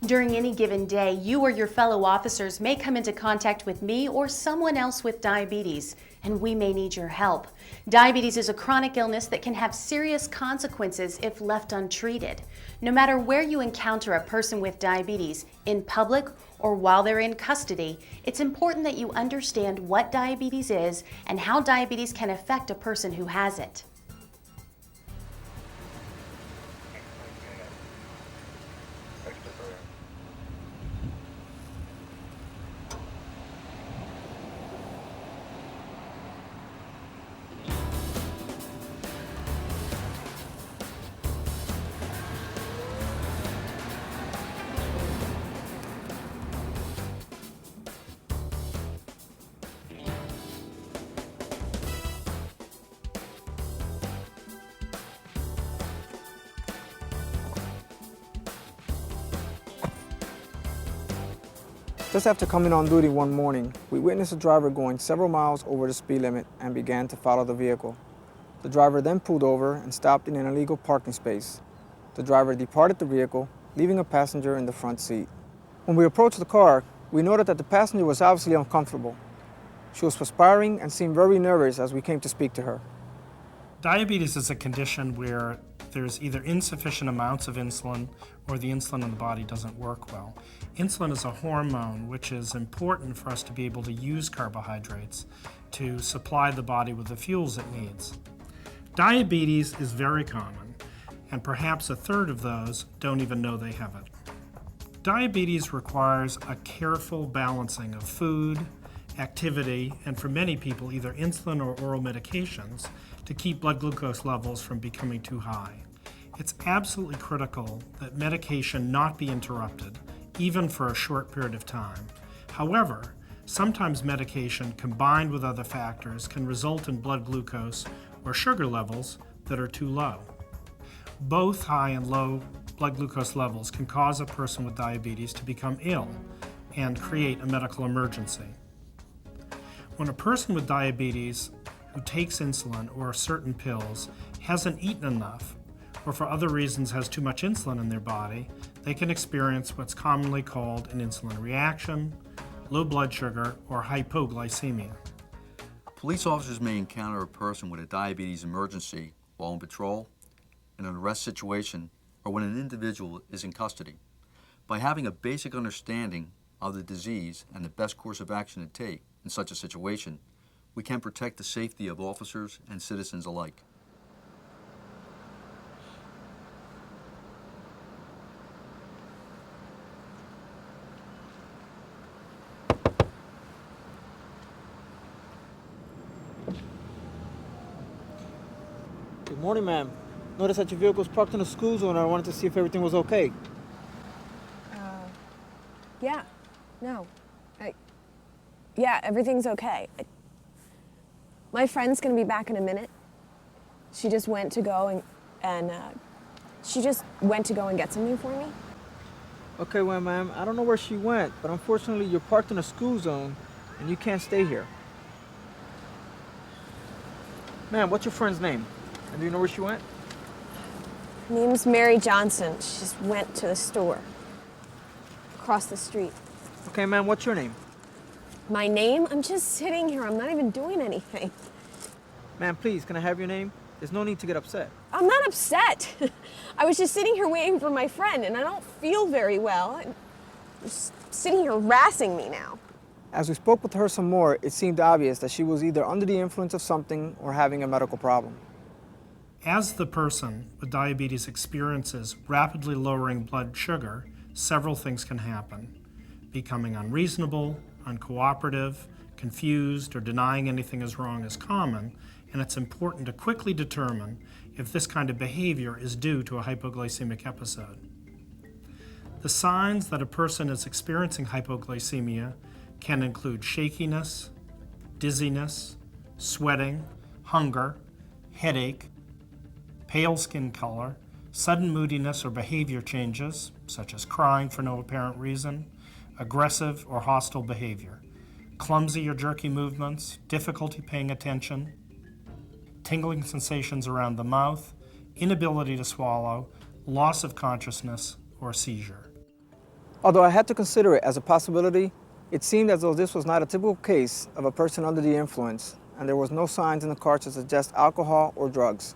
During any given day, you or your fellow officers may come into contact with me or someone else with diabetes, and we may need your help. Diabetes is a chronic illness that can have serious consequences if left untreated. No matter where you encounter a person with diabetes, in public or while they're in custody, it's important that you understand what diabetes is and how diabetes can affect a person who has it. Just after coming on duty one morning, we witnessed a driver going several miles over the speed limit and began to follow the vehicle. The driver then pulled over and stopped in an illegal parking space. The driver departed the vehicle, leaving a passenger in the front seat. When we approached the car, we noted that the passenger was obviously uncomfortable. She was perspiring and seemed very nervous as we came to speak to her. Diabetes is a condition where there's either insufficient amounts of insulin or the insulin in the body doesn't work well. Insulin is a hormone which is important for us to be able to use carbohydrates to supply the body with the fuels it needs. Diabetes is very common, and perhaps a third of those don't even know they have it. Diabetes requires a careful balancing of food, activity, and for many people either insulin or oral medications to keep blood glucose levels from becoming too high. It's absolutely critical that medication not be interrupted, even for a short period of time. However, sometimes medication combined with other factors can result in blood glucose or sugar levels that are too low. Both high and low blood glucose levels can cause a person with diabetes to become ill and create a medical emergency. When a person with diabetes who takes insulin or certain pills hasn't eaten enough, or for other reasons has too much insulin in their body, they can experience what's commonly called an insulin reaction, low blood sugar, or hypoglycemia. Police officers may encounter a person with a diabetes emergency while on patrol, in an arrest situation, or when an individual is in custody. By having a basic understanding of the disease and the best course of action to take in such a situation, we can protect the safety of officers and citizens alike. Good morning, ma'am. Noticed that your vehicle was parked in the school zone and I wanted to see if everything was okay. Yeah. No. Yeah, everything's okay. My friend's gonna be back in a minute. She just went to go and get something for me. Okay, well, ma'am, I don't know where she went, but unfortunately you're parked in a school zone and you can't stay here. Ma'am, what's your friend's name? And do you know where she went? Her name's Mary Johnson. She just went to the store across the street. Okay, ma'am, what's your name? My name? I'm just sitting here. I'm not even doing anything. Ma'am, please, can I have your name? There's no need to get upset. I'm not upset. I was just sitting here waiting for my friend, and I don't feel very well. You're just sitting here harassing me now. As we spoke with her some more, it seemed obvious that she was either under the influence of something or having a medical problem. As the person with diabetes experiences rapidly lowering blood sugar, several things can happen. Becoming unreasonable, uncooperative, confused, or denying anything is wrong is common, and it's important to quickly determine if this kind of behavior is due to a hypoglycemic episode. The signs that a person is experiencing hypoglycemia can include shakiness, dizziness, sweating, hunger, headache, pale skin color, sudden moodiness or behavior changes, such as crying for no apparent reason, aggressive or hostile behavior, clumsy or jerky movements, difficulty paying attention, tingling sensations around the mouth, inability to swallow, loss of consciousness, or seizure. Although I had to consider it as a possibility, it seemed as though this was not a typical case of a person under the influence, and there was no signs in the car to suggest alcohol or drugs.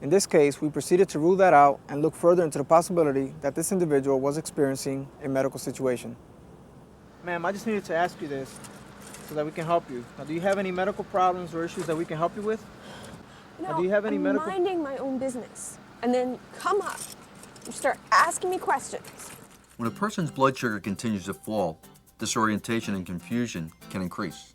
In this case, we proceeded to rule that out and look further into the possibility that this individual was experiencing a medical situation. Ma'am, I just needed to ask you this so that we can help you. Now, do you have any medical problems or issues that we can help you with? No, do you have any I'm medical... minding my own business. And then come up and start asking me questions. When a person's blood sugar continues to fall, disorientation and confusion can increase.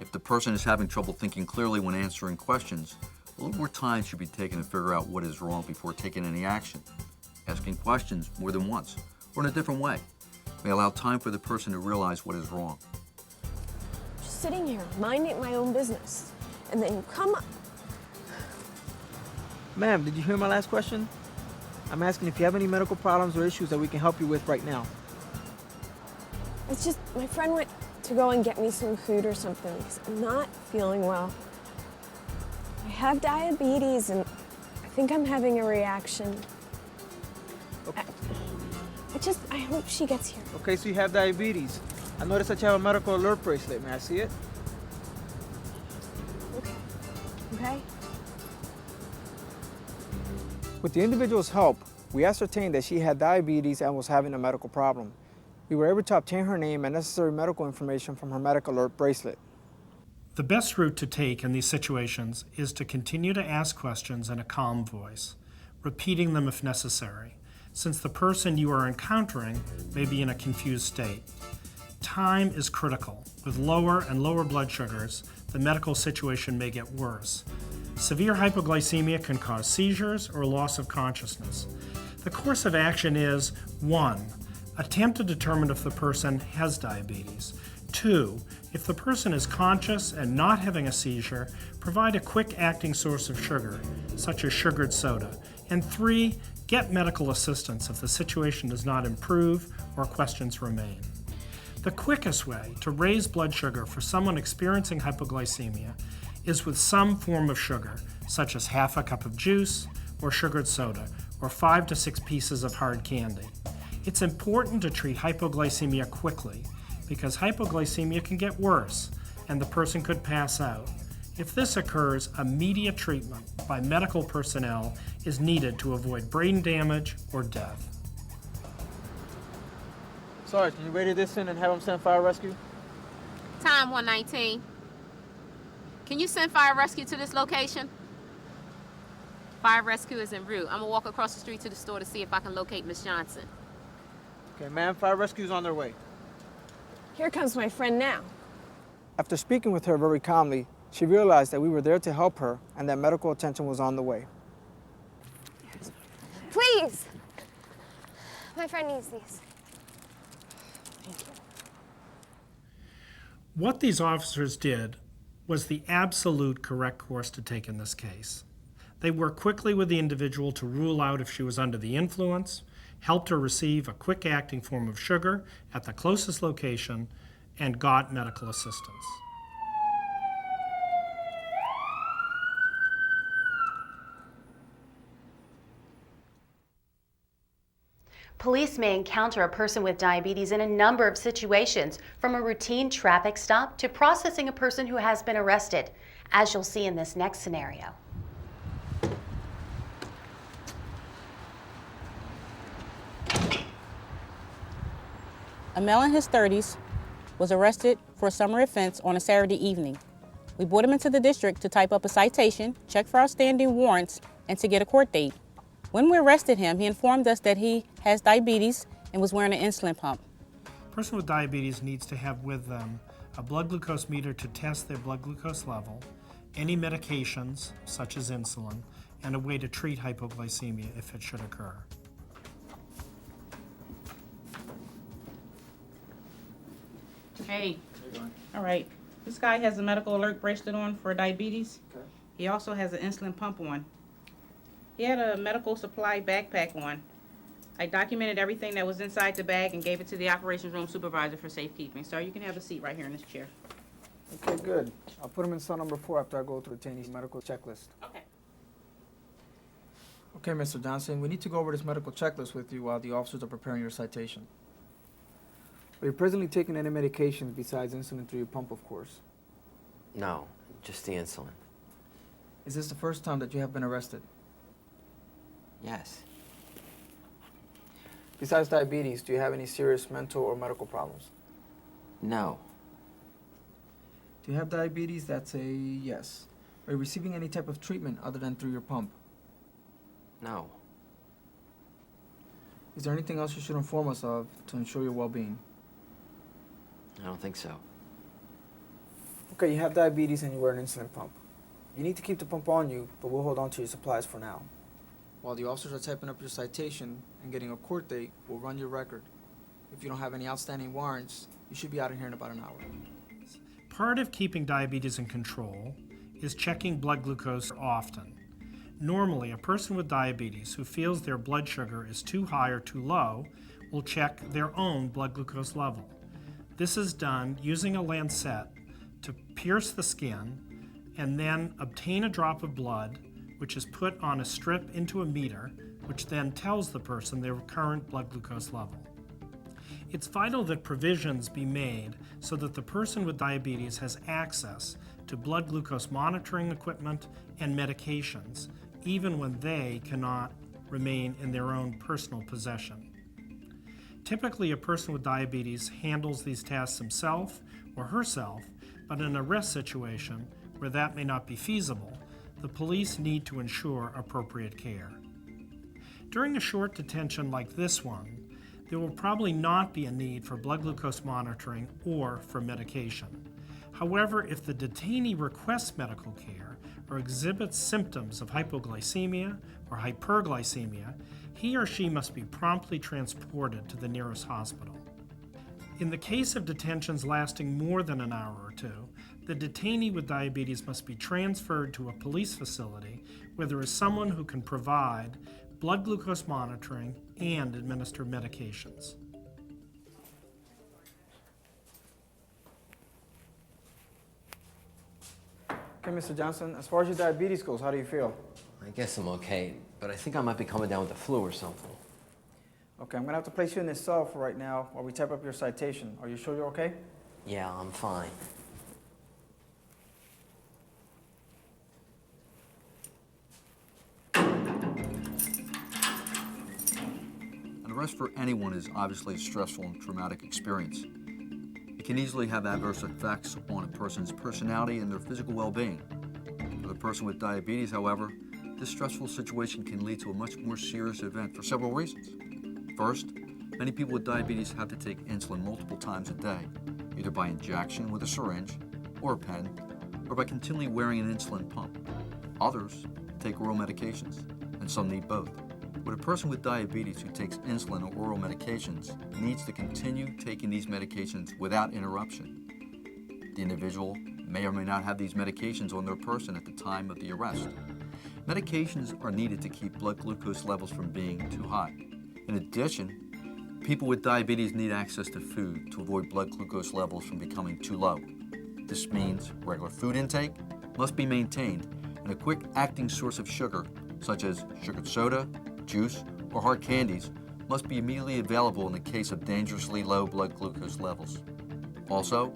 If the person is having trouble thinking clearly when answering questions, a little more time should be taken to figure out what is wrong before taking any action. Asking questions more than once or in a different way may allow time for the person to realize what is wrong. Just sitting here, minding my own business. And then you come up. Ma'am, did you hear my last question? I'm asking if you have any medical problems or issues that we can help you with right now. It's just my friend went to go and get me some food or something because I'm not feeling well. I have diabetes and I think I'm having a reaction. Okay. I hope she gets here. Okay, so you have diabetes. I noticed that you have a medical alert bracelet. May I see it? Okay? With the individual's help, we ascertained that she had diabetes and was having a medical problem. We were able to obtain her name and necessary medical information from her medical alert bracelet. The best route to take in these situations is to continue to ask questions in a calm voice, repeating them if necessary, since the person you are encountering may be in a confused state. Time is critical. With lower and lower blood sugars, the medical situation may get worse. Severe hypoglycemia can cause seizures or loss of consciousness. The course of action is 1. Attempt to determine if the person has diabetes. 2. If the person is conscious and not having a seizure, provide a quick-acting source of sugar, such as sugared soda. And 3. Get medical assistance if the situation does not improve or questions remain. The quickest way to raise blood sugar for someone experiencing hypoglycemia is with some form of sugar, such as half a cup of juice or sugared soda, or 5 to 6 pieces of hard candy. It's important to treat hypoglycemia quickly because hypoglycemia can get worse and the person could pass out. If this occurs, immediate treatment by medical personnel is needed to avoid brain damage or death. Sarge, can you radio this in and have them send fire rescue? Time 119. Can you send fire rescue to this location? Fire rescue is en route. I'm gonna walk across the street to the store to see if I can locate Miss Johnson. Okay, ma'am, fire rescue's on their way. Here comes my friend now. After speaking with her very calmly, she realized that we were there to help her and that medical attention was on the way. Please! My friend needs these. Thank you. What these officers did was the absolute correct course to take in this case. They worked quickly with the individual to rule out if she was under the influence, helped her receive a quick-acting form of sugar at the closest location, and got medical assistance. Police may encounter a person with diabetes in a number of situations, from a routine traffic stop to processing a person who has been arrested, as you'll see in this next scenario. A male in his 30s was arrested for a summer offense on a Saturday evening. We brought him into the district to type up a citation, check for outstanding warrants, and to get a court date. When we arrested him, he informed us that he has diabetes and was wearing an insulin pump. A person with diabetes needs to have with them a blood glucose meter to test their blood glucose level, any medications, such as insulin, and a way to treat hypoglycemia if it should occur. Hey. All right. This guy has a medical alert bracelet on for diabetes. Okay. He also has an insulin pump on. He had a medical supply backpack on. I documented everything that was inside the bag and gave it to the operations room supervisor for safekeeping. Sir, you can have a seat right here in this chair. Okay, good. I'll put him in cell number 4 after I go through the detainee's medical checklist. Okay. Okay, Mr. Johnson, we need to go over this medical checklist with you while the officers are preparing your citation. Are you presently taking any medications besides insulin through your pump, of course? No, just the insulin. Is this the first time that you have been arrested? Yes. Besides diabetes, do you have any serious mental or medical problems? No. Do you have diabetes? That's a yes. Are you receiving any type of treatment other than through your pump? No. Is there anything else you should inform us of to ensure your well-being? I don't think so. Okay, you have diabetes and you wear an insulin pump. You need to keep the pump on you, but we'll hold on to your supplies for now. While the officers are typing up your citation and getting a court date, we'll run your record. If you don't have any outstanding warrants, you should be out of here in about an hour. Part of keeping diabetes in control is checking blood glucose often. Normally, a person with diabetes who feels their blood sugar is too high or too low will check their own blood glucose level. This is done using a lancet to pierce the skin and then obtain a drop of blood, which is put on a strip into a meter, which then tells the person their current blood glucose level. It's vital that provisions be made so that the person with diabetes has access to blood glucose monitoring equipment and medications, even when they cannot remain in their own personal possession. Typically, a person with diabetes handles these tasks himself or herself, but in an arrest situation where that may not be feasible, the police need to ensure appropriate care. During a short detention like this one, there will probably not be a need for blood glucose monitoring or for medication. However, if the detainee requests medical care or exhibits symptoms of hypoglycemia or hyperglycemia, he or she must be promptly transported to the nearest hospital. In the case of detentions lasting more than an hour or two, the detainee with diabetes must be transferred to a police facility where there is someone who can provide blood glucose monitoring and administer medications. Okay, Mr. Johnson, as far as your diabetes goes, how do you feel? I guess I'm okay, but I think I might be coming down with the flu or something. Okay, I'm gonna have to place you in this cell for right now while we type up your citation. Are you sure you're okay? Yeah, I'm fine. An arrest for anyone is obviously a stressful and traumatic experience. It can easily have adverse effects on a person's personality and their physical well-being. For the person with diabetes, however, this stressful situation can lead to a much more serious event for several reasons. First, many people with diabetes have to take insulin multiple times a day, either by injection with a syringe or a pen, or by continually wearing an insulin pump. Others take oral medications, and some need both. But a person with diabetes who takes insulin or oral medications needs to continue taking these medications without interruption. The individual may or may not have these medications on their person at the time of the arrest. Medications are needed to keep blood glucose levels from being too high. In addition, people with diabetes need access to food to avoid blood glucose levels from becoming too low. This means regular food intake must be maintained, and a quick-acting source of sugar, such as sugared soda, juice, or hard candies, must be immediately available in the case of dangerously low blood glucose levels. Also,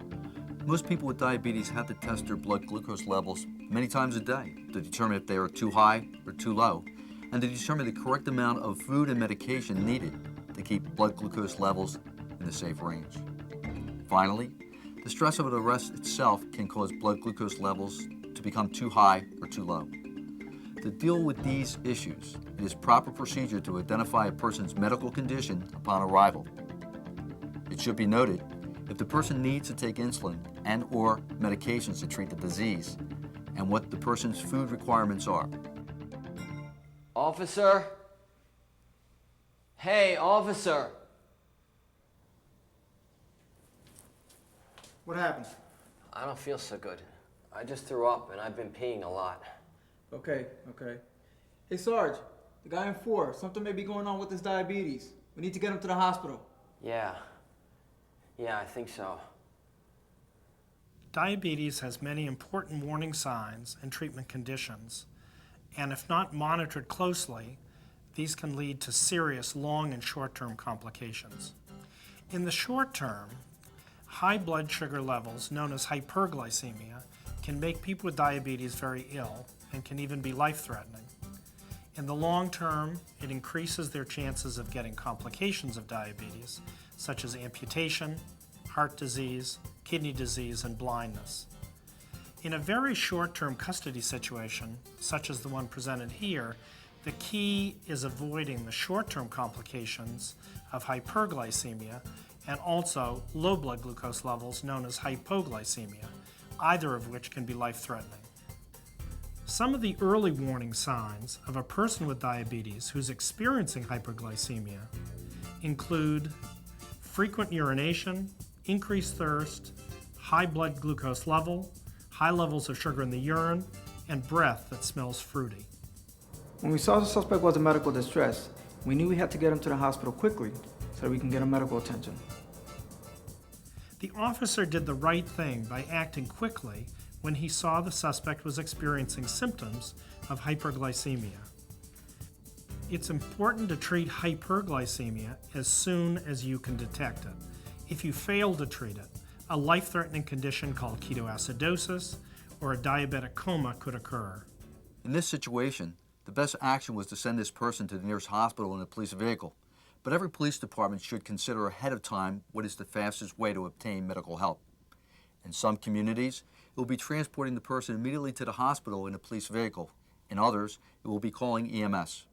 most people with diabetes have to test their blood glucose levels many times a day to determine if they are too high or too low, and to determine the correct amount of food and medication needed to keep blood glucose levels in the safe range. Finally, the stress of an arrest itself can cause blood glucose levels to become too high or too low. To deal with these issues, it is proper procedure to identify a person's medical condition upon arrival. It should be noted, if the person needs to take insulin and/or medications to treat the disease, and what the person's food requirements are. Officer? Hey, officer! What happened? I don't feel so good. I just threw up and I've been peeing a lot. Okay. Hey, Sarge, the guy in 4, something may be going on with his diabetes. We need to get him to the hospital. Yeah, I think so. Diabetes has many important warning signs and treatment conditions, and if not monitored closely, these can lead to serious long and short-term complications. In the short term, high blood sugar levels, known as hyperglycemia, can make people with diabetes very ill and can even be life-threatening. In the long term, it increases their chances of getting complications of diabetes, such as amputation, heart disease, kidney disease, and blindness. In a very short-term custody situation, such as the one presented here, the key is avoiding the short-term complications of hyperglycemia and also low blood glucose levels known as hypoglycemia, either of which can be life-threatening. Some of the early warning signs of a person with diabetes who's experiencing hyperglycemia include frequent urination, increased thirst, high blood glucose level, high levels of sugar in the urine, and breath that smells fruity. When we saw the suspect was in medical distress, we knew we had to get him to the hospital quickly so that we can get him medical attention. The officer did the right thing by acting quickly when he saw the suspect was experiencing symptoms of hyperglycemia. It's important to treat hyperglycemia as soon as you can detect it. If you fail to treat it, a life-threatening condition called ketoacidosis or a diabetic coma could occur. In this situation, the best action was to send this person to the nearest hospital in a police vehicle. But every police department should consider ahead of time what is the fastest way to obtain medical help. In some communities, it will be transporting the person immediately to the hospital in a police vehicle. In others, it will be calling EMS.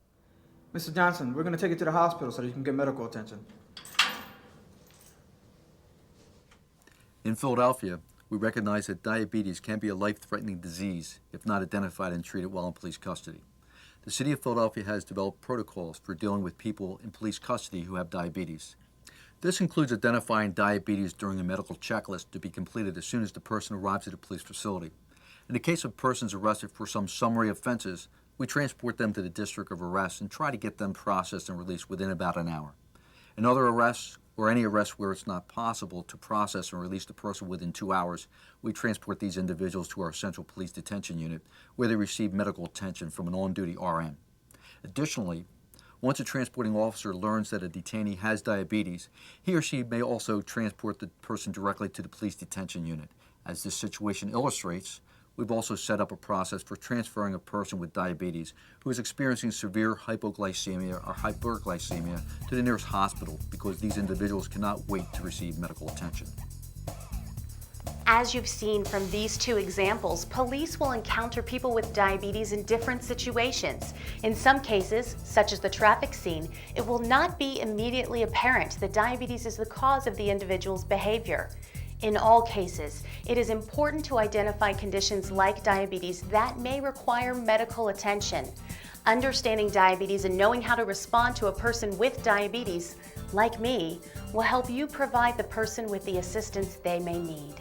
Mr. Johnson, we're going to take you to the hospital so that you can get medical attention. In Philadelphia, we recognize that diabetes can be a life-threatening disease if not identified and treated while in police custody. The City of Philadelphia has developed protocols for dealing with people in police custody who have diabetes. This includes identifying diabetes during a medical checklist to be completed as soon as the person arrives at a police facility. In the case of persons arrested for some summary offenses, we transport them to the district of arrest and try to get them processed and released within about an hour. In other arrests, or any arrest where it's not possible to process and release the person within 2 hours, we transport these individuals to our Central Police Detention Unit, where they receive medical attention from an on-duty RN. Additionally, once a transporting officer learns that a detainee has diabetes, he or she may also transport the person directly to the Police Detention Unit. As this situation illustrates, we've also set up a process for transferring a person with diabetes who is experiencing severe hypoglycemia or hyperglycemia to the nearest hospital because these individuals cannot wait to receive medical attention. As you've seen from these two examples, police will encounter people with diabetes in different situations. In some cases, such as the traffic scene, it will not be immediately apparent that diabetes is the cause of the individual's behavior. In all cases, it is important to identify conditions like diabetes that may require medical attention. Understanding diabetes and knowing how to respond to a person with diabetes, like me, will help you provide the person with the assistance they may need.